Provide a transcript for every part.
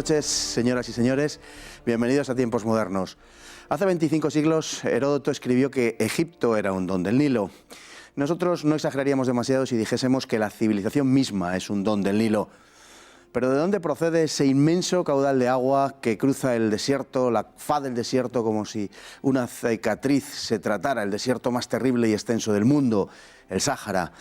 noches, señoras y señores. Bienvenidos a Tiempos Modernos. Hace 25 siglos, Heródoto escribió que Egipto era un don del Nilo. Nosotros no exageraríamos demasiado si dijésemos que la civilización misma es un don del Nilo. Pero ¿de dónde procede ese inmenso caudal de agua que cruza el desierto, la faz del desierto, como si una cicatriz se tratara, el desierto más terrible y extenso del mundo, el Sáhara?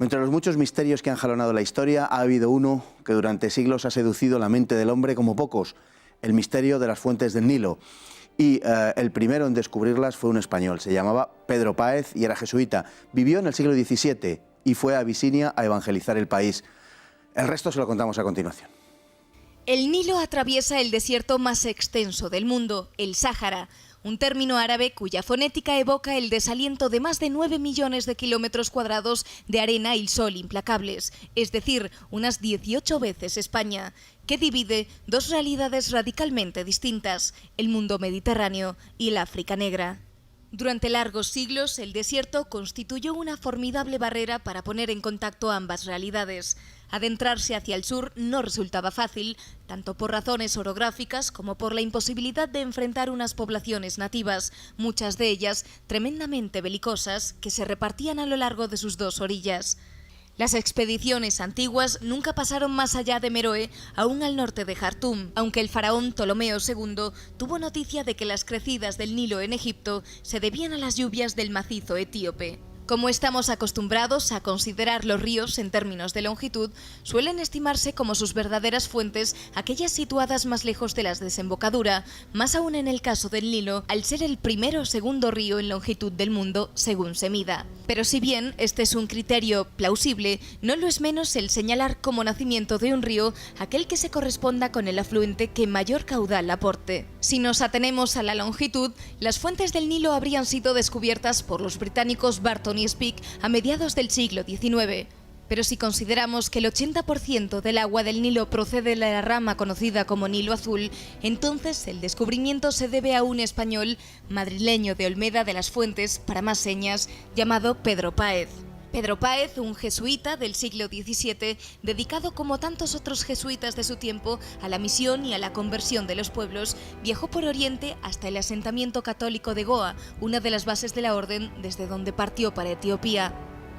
Entre los muchos misterios que han jalonado la historia, ha habido uno que durante siglos ha seducido la mente del hombre como pocos, el misterio de las fuentes del Nilo. Y el primero en descubrirlas fue un español, se llamaba Pedro Páez y era jesuita. Vivió en el siglo XVII y fue a Abisinia a evangelizar el país. El resto se lo contamos a continuación. El Nilo atraviesa el desierto más extenso del mundo, el Sáhara, un término árabe cuya fonética evoca el desaliento de más de 9 millones de kilómetros cuadrados de arena y sol implacables, es decir, unas 18 veces España, que divide dos realidades radicalmente distintas, el mundo mediterráneo y el África negra. Durante largos siglos, el desierto constituyó una formidable barrera para poner en contacto ambas realidades. Adentrarse hacia el sur no resultaba fácil, tanto por razones orográficas como por la imposibilidad de enfrentar unas poblaciones nativas, muchas de ellas tremendamente belicosas, que se repartían a lo largo de sus dos orillas. Las expediciones antiguas nunca pasaron más allá de Meroe, aún al norte de Jartum, aunque el faraón Ptolomeo II tuvo noticia de que las crecidas del Nilo en Egipto se debían a las lluvias del macizo etíope. Como estamos acostumbrados a considerar los ríos en términos de longitud, suelen estimarse como sus verdaderas fuentes aquellas situadas más lejos de las desembocadura, más aún en el caso del Nilo, al ser el primero o segundo río en longitud del mundo, según se mida. Pero si bien este es un criterio plausible, no lo es menos el señalar como nacimiento de un río aquel que se corresponda con el afluente que mayor caudal aporte. Si nos atenemos a la longitud, las fuentes del Nilo habrían sido descubiertas por los británicos Barton y Speke a mediados del siglo XIX. Pero si consideramos que el 80% del agua del Nilo procede de la rama conocida como Nilo Azul, entonces el descubrimiento se debe a un español, madrileño de Olmeda de las Fuentes, para más señas, llamado Pedro Páez. Pedro Páez, un jesuita del siglo XVII, dedicado como tantos otros jesuitas de su tiempo a la misión y a la conversión de los pueblos, viajó por Oriente hasta el asentamiento católico de Goa, una de las bases de la orden desde donde partió para Etiopía.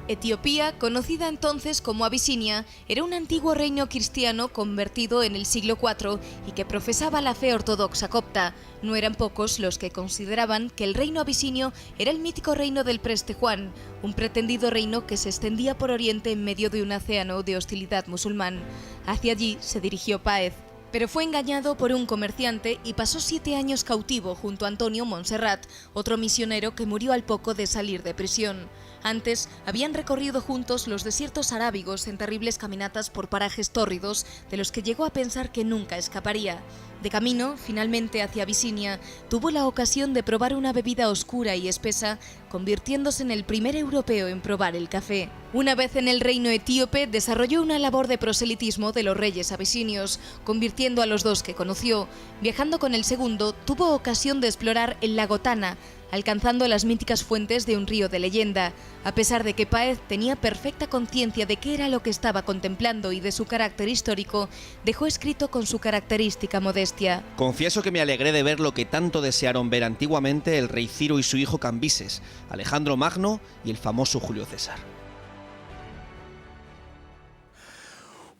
Etiopía, conocida entonces como Abisinia, era un antiguo reino cristiano convertido en el siglo IV y que profesaba la fe ortodoxa copta. No eran pocos los que consideraban que el reino abisinio era el mítico reino del Preste Juan, un pretendido reino que se extendía por Oriente en medio de un océano de hostilidad musulmán. Hacia allí se dirigió Páez, pero fue engañado por un comerciante y pasó 7 años cautivo junto a Antonio Montserrat, otro misionero que murió al poco de salir de prisión. Antes habían recorrido juntos los desiertos arábigos en terribles caminatas por parajes tórridos de los que llegó a pensar que nunca escaparía. De camino, finalmente hacia Abisinia, tuvo la ocasión de probar una bebida oscura y espesa, convirtiéndose en el primer europeo en probar el café. Una vez en el reino etíope, desarrolló una labor de proselitismo de los reyes abisinios, convirtiendo a los dos que conoció. Viajando con el segundo, tuvo ocasión de explorar el lago Tana, alcanzando las míticas fuentes de un río de leyenda, a pesar de que Páez tenía perfecta conciencia de qué era lo que estaba contemplando y de su carácter histórico, dejó escrito con su característica modestia: confieso que me alegré de ver lo que tanto desearon ver antiguamente el rey Ciro y su hijo Cambises, Alejandro Magno y el famoso Julio César.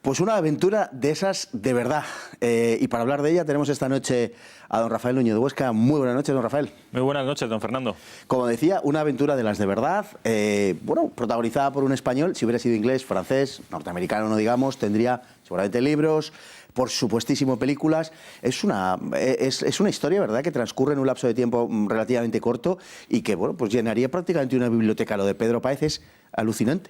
Pues una aventura de esas de verdad. Y para hablar de ella tenemos esta noche a don Rafael Nuño de Huesca. Muy buenas noches, don Rafael. Muy buenas noches, don Fernando. Como decía, una aventura de las de verdad, protagonizada por un español. Si hubiera sido inglés, francés, norteamericano, no digamos, tendría seguramente libros, por supuestísimo películas. Es una historia, ¿verdad?, que transcurre en un lapso de tiempo relativamente corto y que, bueno, pues llenaría prácticamente una biblioteca. Lo de Pedro Páez es alucinante.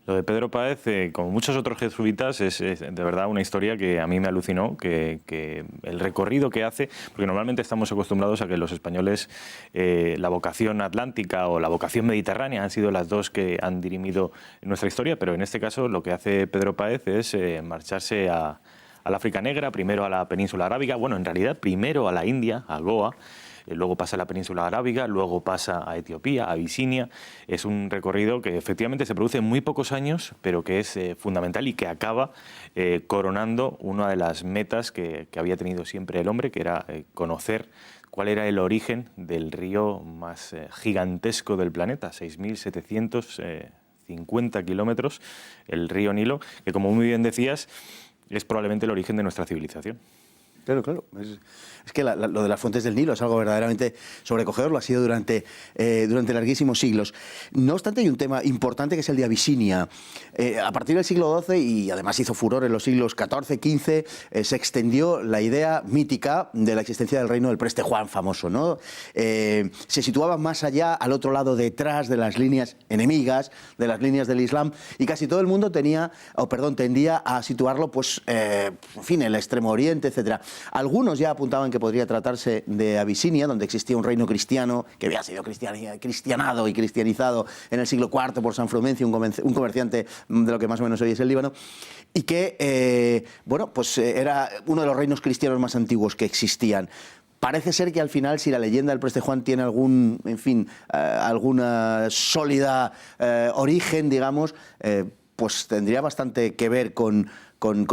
Lo de Pedro Páez, como muchos otros jesuitas, es de verdad una historia que a mí me alucinó, que el recorrido que hace, porque normalmente estamos acostumbrados a que los españoles, la vocación atlántica o la vocación mediterránea han sido las dos que han dirimido nuestra historia, pero en este caso lo que hace Pedro Páez es marcharse al África Negra, primero a la península arábiga, bueno, en realidad primero a la India, a Goa, luego pasa a la península arábiga, luego pasa a Etiopía, a Abisinia. Es un recorrido que efectivamente se produce en muy pocos años, pero que es fundamental y que acaba coronando una de las metas que había tenido siempre el hombre, que era conocer cuál era el origen del río más gigantesco del planeta, 6.750 kilómetros, el río Nilo, que como muy bien decías, es probablemente el origen de nuestra civilización. Claro, claro. Es que lo de las fuentes del Nilo es algo verdaderamente sobrecogedor, lo ha sido durante larguísimos siglos. No obstante, hay un tema importante que es el de Abisinia. A partir del siglo XII, y además hizo furor en los siglos XIV, XV, se extendió la idea mítica de la existencia del reino del Preste Juan famoso, ¿no? Se situaba más allá, al otro lado, detrás de las líneas enemigas, de las líneas del Islam, y casi todo el mundo tendía a situarlo, pues, en fin, en el Extremo Oriente, etcétera. Algunos ya apuntaban que podría tratarse de Abisinia, donde existía un reino cristiano que había sido cristianado y cristianizado en el siglo IV por San Frumencio, un comerciante de lo que más o menos hoy es el Líbano, y que era uno de los reinos cristianos más antiguos que existían. Parece ser que al final, si la leyenda del Preste Juan tiene alguna sólida origen, digamos, pues tendría bastante que ver con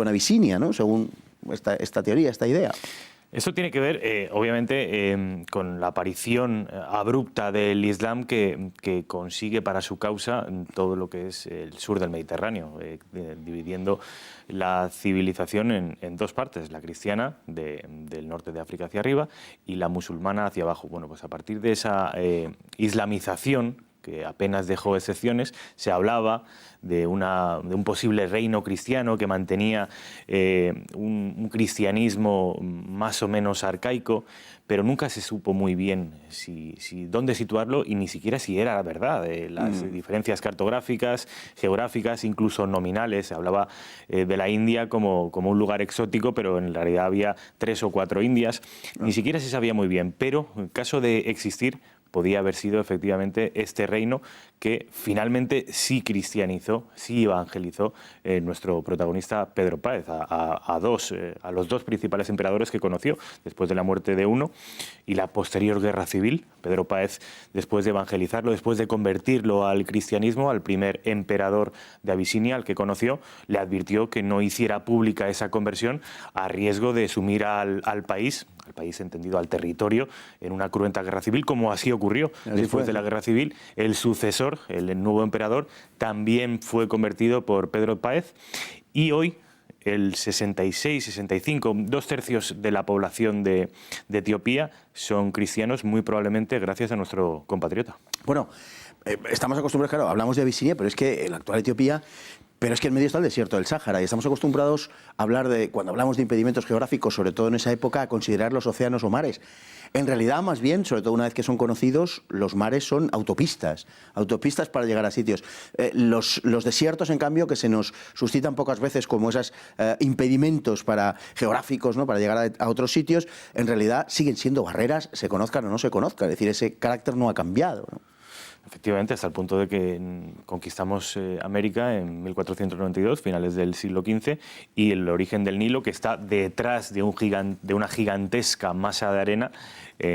Abisinia, ¿no? Según esta teoría, esta idea. Esto tiene que ver, obviamente, con la aparición abrupta del Islam que consigue para su causa todo lo que es el sur del Mediterráneo, dividiendo la civilización en dos partes, la cristiana del norte de África hacia arriba y la musulmana hacia abajo. Bueno, pues a partir de esa islamización, que apenas dejó excepciones, se hablaba de un posible reino cristiano que mantenía un cristianismo más o menos arcaico, pero nunca se supo muy bien dónde situarlo y ni siquiera si era verdad. Las diferencias cartográficas, geográficas, incluso nominales. Se hablaba de la India como un lugar exótico, pero en realidad había 3 o 4 Indias. Ni siquiera se sabía muy bien, pero en caso de existir, podía haber sido efectivamente este reino que finalmente sí cristianizó, sí evangelizó nuestro protagonista Pedro Páez, a los dos principales emperadores que conoció después de la muerte de uno y la posterior guerra civil. Pedro Páez, después de evangelizarlo, después de convertirlo al cristianismo, al primer emperador de Abisinia, al que conoció, le advirtió que no hiciera pública esa conversión a riesgo de sumir al país entendido al territorio, en una cruenta guerra civil, como así ocurrió. Después de la guerra civil, el sucesor, el nuevo emperador, también fue convertido por Pedro Páez, y hoy el 66-65, 2/3 de la población de Etiopía son cristianos, muy probablemente gracias a nuestro compatriota. Bueno, estamos acostumbrados, claro, hablamos de Abisinia, pero es que en la actual Etiopía... Pero es que en medio está el desierto del Sáhara y estamos acostumbrados a hablar cuando hablamos de impedimentos geográficos, sobre todo en esa época, a considerar los océanos o mares. En realidad, más bien, sobre todo una vez que son conocidos, los mares son autopistas para llegar a sitios. Los desiertos, en cambio, que se nos suscitan pocas veces como esos impedimentos geográficos, ¿no?, para llegar a otros sitios, en realidad siguen siendo barreras, se conozcan o no se conozcan. Es decir, ese carácter no ha cambiado, ¿no? Efectivamente, hasta el punto de que conquistamos América en 1492, finales del siglo XV, y el origen del Nilo, que está detrás de una gigantesca masa de arena,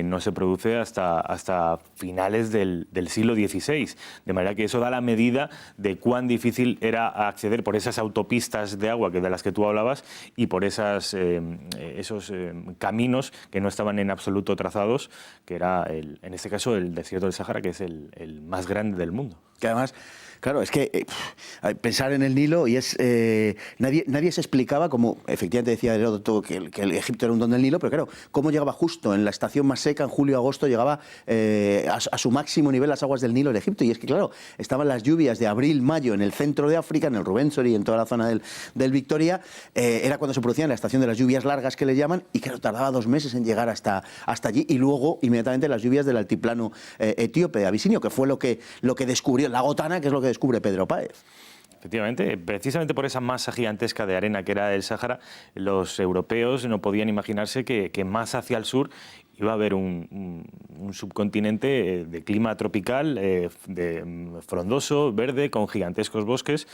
no se produce hasta finales del siglo XVI. De manera que eso da la medida de cuán difícil era acceder por esas autopistas de agua de las que tú hablabas y por esos caminos que no estaban en absoluto trazados, que era, en este caso, el desierto del Sáhara, que es el más grande del mundo. Que además, claro, es que pensar en el Nilo y nadie se explicaba, como efectivamente decía Heródoto, que el Egipto era un don del Nilo, pero claro, cómo llegaba justo en la estación más seca, en julio-agosto, llegaba a su máximo nivel las aguas del Nilo en Egipto. Y es que, claro, estaban las lluvias de abril-mayo en el centro de África, en el Rubensori y en toda la zona del Victoria, era cuando se producían la estación de las lluvias largas, que le llaman, y claro, tardaba 2 meses en llegar hasta allí, y luego inmediatamente las lluvias del altiplano etíope de Abisinio, que fue lo que descubrió el lago Tana, que es lo que descubre Pedro Páez. Efectivamente, precisamente por esa masa gigantesca de arena que era el Sáhara, los europeos no podían imaginarse que más hacia el sur iba a haber un subcontinente de clima tropical, frondoso, verde, con gigantescos bosques.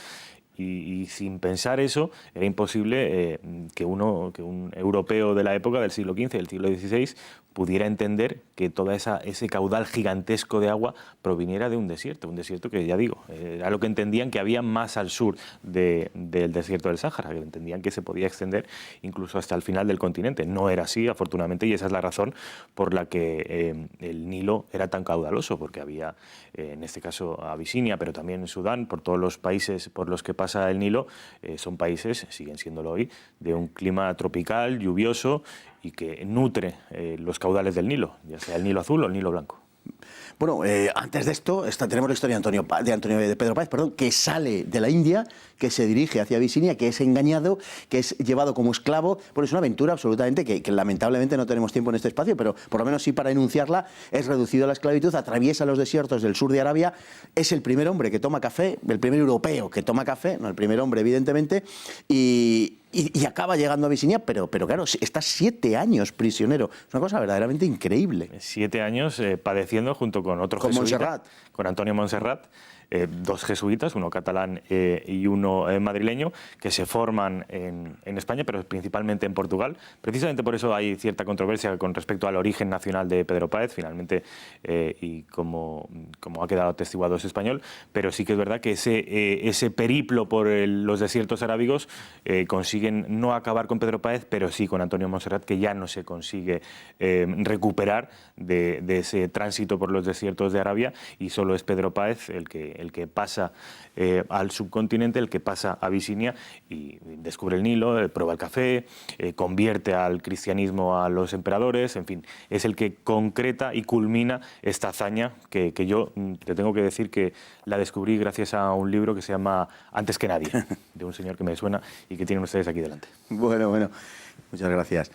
Y sin pensar eso, era imposible que un europeo de la época, del siglo XV, del siglo XVI, pudiera entender que todo ese caudal gigantesco de agua proviniera de un desierto que, ya digo, era lo que entendían que había más al sur del desierto del Sáhara, que entendían que se podía extender incluso hasta el final del continente. No era así, afortunadamente, y esa es la razón por la que el Nilo era tan caudaloso, porque había, en este caso, Abisinia, pero también en Sudán, por todos los países por los que pasa el Nilo, son países, siguen siéndolo hoy, de un clima tropical, lluvioso, y que nutre los caudales del Nilo, ya sea el Nilo azul o el Nilo blanco. Bueno, antes de esto tenemos la historia de Pedro Páez, que sale de la India, que se dirige hacia Abisinia, que es engañado, que es llevado como esclavo. Bueno, es una aventura absolutamente que lamentablemente no tenemos tiempo en este espacio, pero por lo menos sí para enunciarla. Es reducido a la esclavitud, atraviesa los desiertos del sur de Arabia, es el primer hombre que toma café, el primer europeo que toma café, no el primer hombre evidentemente, y acaba llegando a Abisinia, pero claro, está 7 años prisionero. Es una cosa verdaderamente increíble. 7 años padeciendo junto con otro jesuita, con Antonio Montserrat, 2 jesuitas, uno catalán y uno madrileño, que se forman en España, pero principalmente en Portugal. Precisamente por eso hay cierta controversia con respecto al origen nacional de Pedro Páez, finalmente, y como ha quedado atestiguado, es español, pero sí que es verdad que ese periplo por los desiertos arábigos consiguen no acabar con Pedro Páez, pero sí con Antonio Montserrat, que ya no se consigue recuperar de ese tránsito por los desiertos de Arabia, y solo es Pedro Páez el que pasa al subcontinente, el que pasa a Abisinia y descubre el Nilo, prueba el café, convierte al cristianismo a los emperadores, en fin, es el que concreta y culmina esta hazaña que yo te tengo que decir que la descubrí gracias a un libro que se llama Antes que nadie, de un señor que me suena y que tienen ustedes aquí delante. Bueno, muchas gracias.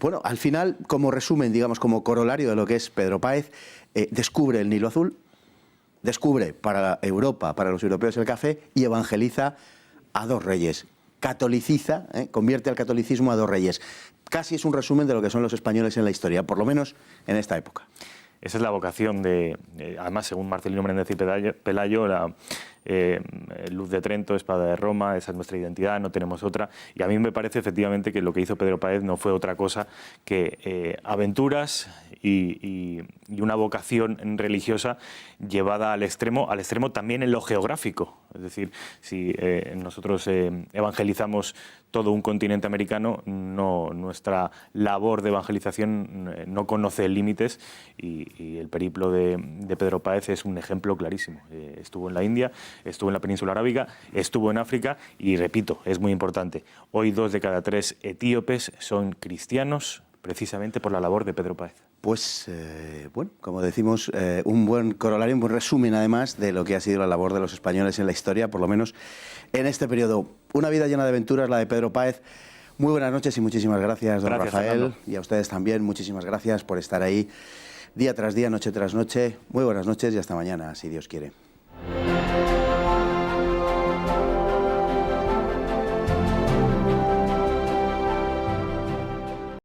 Bueno, al final, como resumen, digamos, como corolario de lo que es Pedro Páez, descubre el Nilo azul, descubre para Europa, para los europeos, el café y evangeliza a 2 reyes. Catoliciza, convierte al catolicismo a 2 reyes. Casi es un resumen de lo que son los españoles en la historia, por lo menos en esta época. Esa es la vocación además, según Marcelino Menéndez y Pelayo, la Luz de Trento, Espada de Roma, esa es nuestra identidad, no tenemos otra. Y a mí me parece efectivamente que lo que hizo Pedro Páez no fue otra cosa que aventuras y una vocación religiosa llevada al extremo también en lo geográfico. Es decir, si nosotros evangelizamos todo un continente americano, nuestra labor de evangelización no conoce límites, y el periplo de Pedro Páez es un ejemplo clarísimo. Estuvo en la India, estuvo en la península arábiga, estuvo en África y, repito, es muy importante, hoy 2 de cada 3 etíopes son cristianos precisamente por la labor de Pedro Páez. Pues, bueno, como decimos, un buen corolario, un buen resumen además de lo que ha sido la labor de los españoles en la historia, por lo menos en este periodo. Una vida llena de aventuras, la de Pedro Páez. Muy buenas noches y muchísimas gracias, don Rafael. Fernando. Y a ustedes también, muchísimas gracias por estar ahí día tras día, noche tras noche. Muy buenas noches y hasta mañana, si Dios quiere.